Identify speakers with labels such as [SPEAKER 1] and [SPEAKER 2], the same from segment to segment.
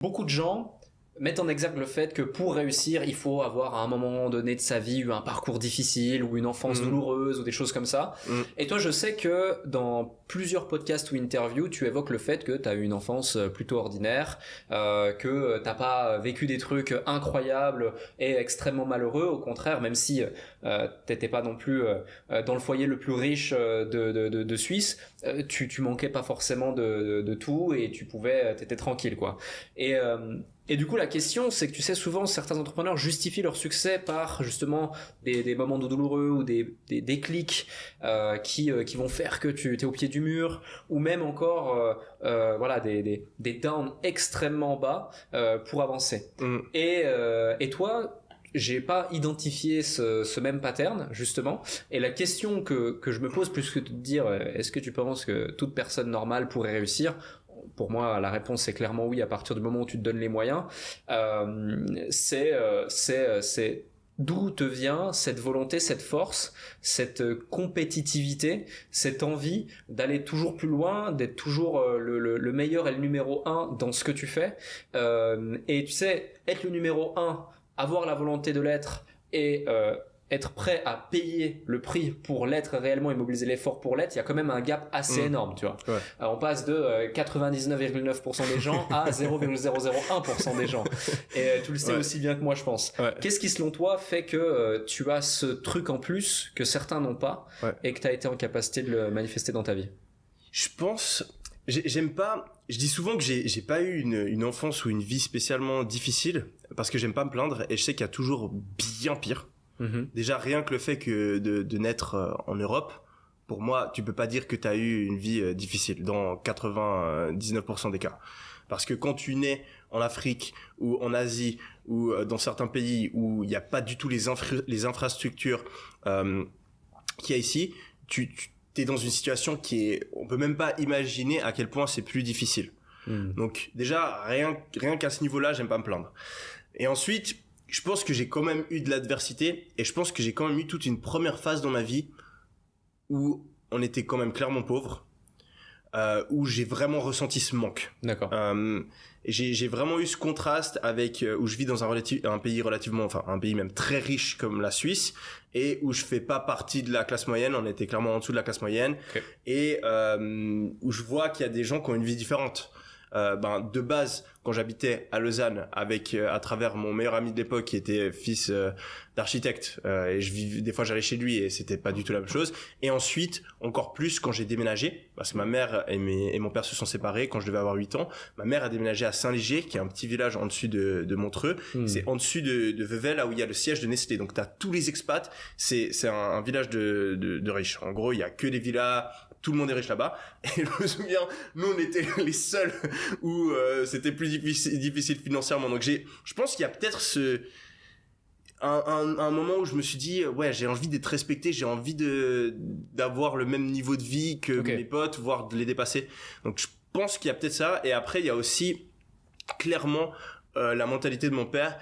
[SPEAKER 1] Beaucoup de gens mettent en exergue le fait que pour réussir, il faut avoir à un moment donné de sa vie eu un parcours difficile ou une enfance douloureuse ou des choses comme ça. Et toi, je sais que dans plusieurs podcasts ou interviews, tu évoques le fait que tu as eu une enfance plutôt ordinaire, que t'as pas vécu des trucs incroyables et extrêmement malheureux. Au contraire, même si t'étais pas non plus dans le foyer le plus riche de Suisse, tu manquais pas forcément de tout et t'étais tranquille, quoi. Et du coup, la question, c'est que tu sais, souvent, certains entrepreneurs justifient leur succès par justement des moments douloureux ou des déclics qui vont faire que tu es au pied du mur, ou même encore voilà des downs extrêmement bas pour avancer. Et toi, j'ai pas identifié ce même pattern justement, et la question que je me pose, plus que de te dire est-ce que tu penses que toute personne normale pourrait réussir, pour moi, la réponse est clairement oui à partir du moment où tu te donnes les moyens. C'est d'où te vient cette volonté, cette force, cette compétitivité, cette envie d'aller toujours plus loin, d'être toujours le meilleur et le numéro un dans ce que tu fais. Et tu sais, être le numéro un, avoir la volonté de l'être et être prêt à payer le prix pour l'être réellement et mobiliser l'effort pour l'être, il y a quand même un gap assez énorme, tu vois.
[SPEAKER 2] Ouais.
[SPEAKER 1] Alors, on passe de 99,9% des gens à 0,001% des gens. Et tu le sais aussi bien que moi, je pense.
[SPEAKER 2] Ouais.
[SPEAKER 1] Qu'est-ce qui, selon toi, fait que tu as ce truc en plus que certains n'ont pas et que tu as été en capacité de le manifester dans ta vie?
[SPEAKER 2] Je pense, j'aime pas, je dis souvent que j'ai pas eu une enfance ou une vie spécialement difficile parce que j'aime pas me plaindre et je sais qu'il y a toujours bien pire. Déjà, rien que le fait que de naître en Europe, pour moi, tu peux pas dire que tu as eu une vie difficile dans 99% des cas. Parce que quand tu nais en Afrique ou en Asie ou dans certains pays où il n'y a pas du tout les infrastructures qu'il y a ici, tu es dans une situation on peut même pas imaginer à quel point c'est plus difficile. Donc déjà, rien qu'à ce niveau-là, j'aime pas me plaindre. Et ensuite, je pense que j'ai quand même eu de l'adversité et je pense que j'ai quand même eu toute une première phase dans ma vie où on était quand même clairement pauvre, où j'ai vraiment ressenti ce manque.
[SPEAKER 1] D'accord.
[SPEAKER 2] J'ai vraiment eu ce contraste avec où je vis dans un pays relativement, enfin un pays même très riche comme la Suisse et où je fais pas partie de la classe moyenne, on était clairement en dessous de la classe moyenne.
[SPEAKER 1] Okay.
[SPEAKER 2] Et où je vois qu'il y a des gens qui ont une vie différente. De base, quand j'habitais à Lausanne avec à travers mon meilleur ami de l'époque qui était fils d'architecte et des fois j'allais chez lui et c'était pas du tout la même chose. Et ensuite, encore plus quand j'ai déménagé parce que ma mère et mon père se sont séparés quand je devais avoir 8 ans. Ma mère a déménagé à Saint-Léger qui est un petit village en dessus de Montreux. C'est en dessus de Vevey là où il y a le siège de Nestlé. Donc t'as tous les expats, c'est un village de riches. En gros, il y a que des villas, tout le monde est riche là-bas. Et je me souviens, nous on était les seuls où c'était plus difficile financièrement. Donc je pense qu'il y a peut-être un moment où je me suis dit ouais, j'ai envie d'être respecté, j'ai envie d'avoir le même niveau de vie que mes potes, voire de les dépasser. Donc je pense qu'il y a peut-être ça. Et après il y a aussi clairement la mentalité de mon père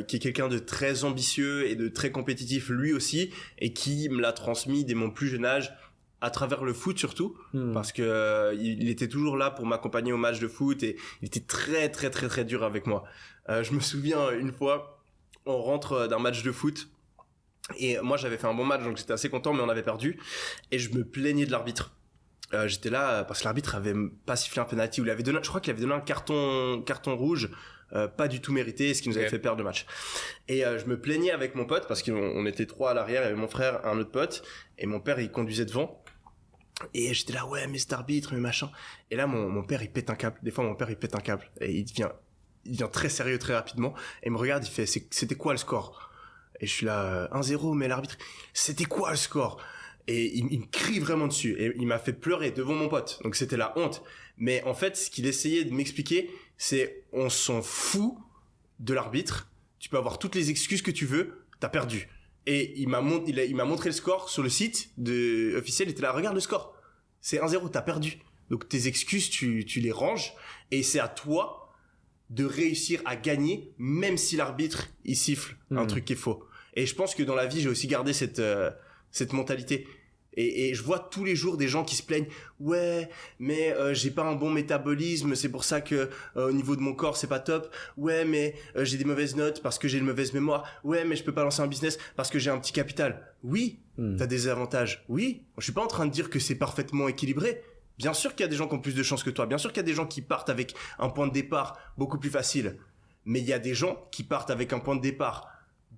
[SPEAKER 2] qui est quelqu'un de très ambitieux et de très compétitif lui aussi et qui me l'a transmis dès mon plus jeune âge à travers le foot surtout parce que il était toujours là pour m'accompagner au match de foot et il était très très très très dur avec moi. Je me souviens une fois on rentre d'un match de foot et moi j'avais fait un bon match donc j'étais assez content mais on avait perdu et je me plaignais de l'arbitre. J'étais là parce que l'arbitre avait pas sifflé un penalty ou je crois qu'il avait donné un carton rouge pas du tout mérité, ce qui nous avait fait perdre le match. Et je me plaignais avec mon pote parce qu'on était 3 à l'arrière, il y avait mon frère, un autre pote et mon père il conduisait devant. Et j'étais là ouais mais cet arbitre mais machin. Et là mon père il pète un câble. Des fois mon père il pète un câble et il devient très sérieux très rapidement et il me regarde, il fait c'était quoi le score? Et je suis là 1-0 mais l'arbitre c'était quoi le score? Et il me crie vraiment dessus et il m'a fait pleurer devant mon pote. Donc c'était la honte. Mais en fait ce qu'il essayait de m'expliquer c'est on s'en fout de l'arbitre. Tu peux avoir toutes les excuses que tu veux, t'as perdu. Et il m'a montré le score sur le site officiel, il était là, regarde le score. C'est 1-0, t'as perdu. Donc tes excuses, tu les ranges et c'est à toi de réussir à gagner même si l'arbitre il siffle un truc qui est faux. Et je pense que dans la vie, j'ai aussi gardé cette mentalité. Et je vois tous les jours des gens qui se plaignent, ouais, mais j'ai pas un bon métabolisme, c'est pour ça que au niveau de mon corps c'est pas top. Ouais, mais j'ai des mauvaises notes parce que j'ai une mauvaise mémoire. Ouais, mais je peux pas lancer un business parce que j'ai un petit capital. Oui, t'as des avantages. Oui, je suis pas en train de dire que c'est parfaitement équilibré. Bien sûr qu'il y a des gens qui ont plus de chance que toi. Bien sûr qu'il y a des gens qui partent avec un point de départ beaucoup plus facile. Mais il y a des gens qui partent avec un point de départ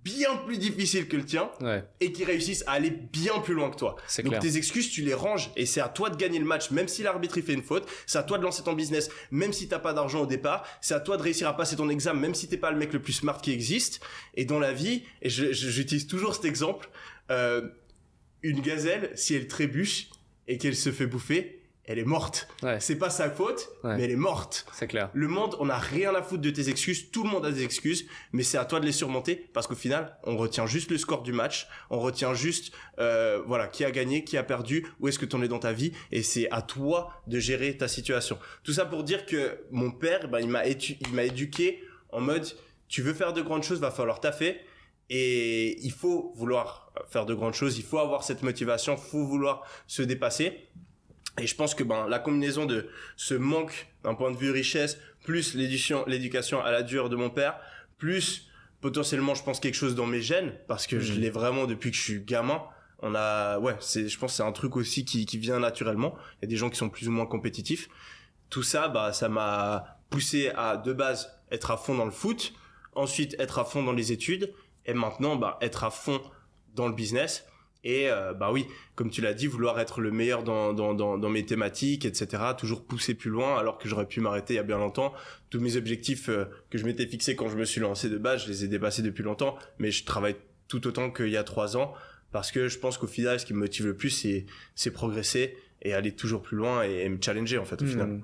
[SPEAKER 2] bien plus difficile que le tien et qui réussissent à aller bien plus loin que toi.
[SPEAKER 1] C'est
[SPEAKER 2] Donc
[SPEAKER 1] clair.
[SPEAKER 2] tes excuses, tu les ranges et c'est à toi de gagner le match, même si l'arbitre il fait une faute. C'est à toi de lancer ton business, même si t'as pas d'argent au départ. C'est à toi de réussir à passer ton examen, même si t'es pas le mec le plus smart qui existe. Et dans la vie, et j'utilise toujours cet exemple, une gazelle, si elle trébuche et qu'elle se fait bouffer, elle est morte. C'est pas sa faute, mais elle est morte.
[SPEAKER 1] C'est clair.
[SPEAKER 2] Le monde, on n'a rien à foutre de tes excuses. Tout le monde a des excuses, mais c'est à toi de les surmonter parce qu'au final, on retient juste le score du match. On retient juste, qui a gagné, qui a perdu, où est-ce que t'en es dans ta vie. Et c'est à toi de gérer ta situation. Tout ça pour dire que mon père, il m'a éduqué en mode, tu veux faire de grandes choses, va falloir taffer. Et il faut vouloir faire de grandes choses. Il faut avoir cette motivation. Il faut vouloir se dépasser. Et je pense que la combinaison de ce manque d'un point de vue richesse, plus l'éducation à la dure de mon père, plus potentiellement je pense quelque chose dans mes gènes, parce que je l'ai vraiment depuis que je suis gamin. Je pense que c'est un truc aussi qui vient naturellement. Il y a des gens qui sont plus ou moins compétitifs. Tout ça, ça m'a poussé à, de base, être à fond dans le foot, ensuite être à fond dans les études, et maintenant, être à fond dans le business. Et oui, comme tu l'as dit, vouloir être le meilleur dans mes thématiques, etc. Toujours pousser plus loin, alors que j'aurais pu m'arrêter il y a bien longtemps. Tous mes objectifs que je m'étais fixés quand je me suis lancé de base, je les ai dépassés depuis longtemps. Mais je travaille tout autant qu'il y a 3 ans, parce que je pense qu'au final, ce qui me motive le plus, c'est progresser et aller toujours plus loin et me challenger en fait au final.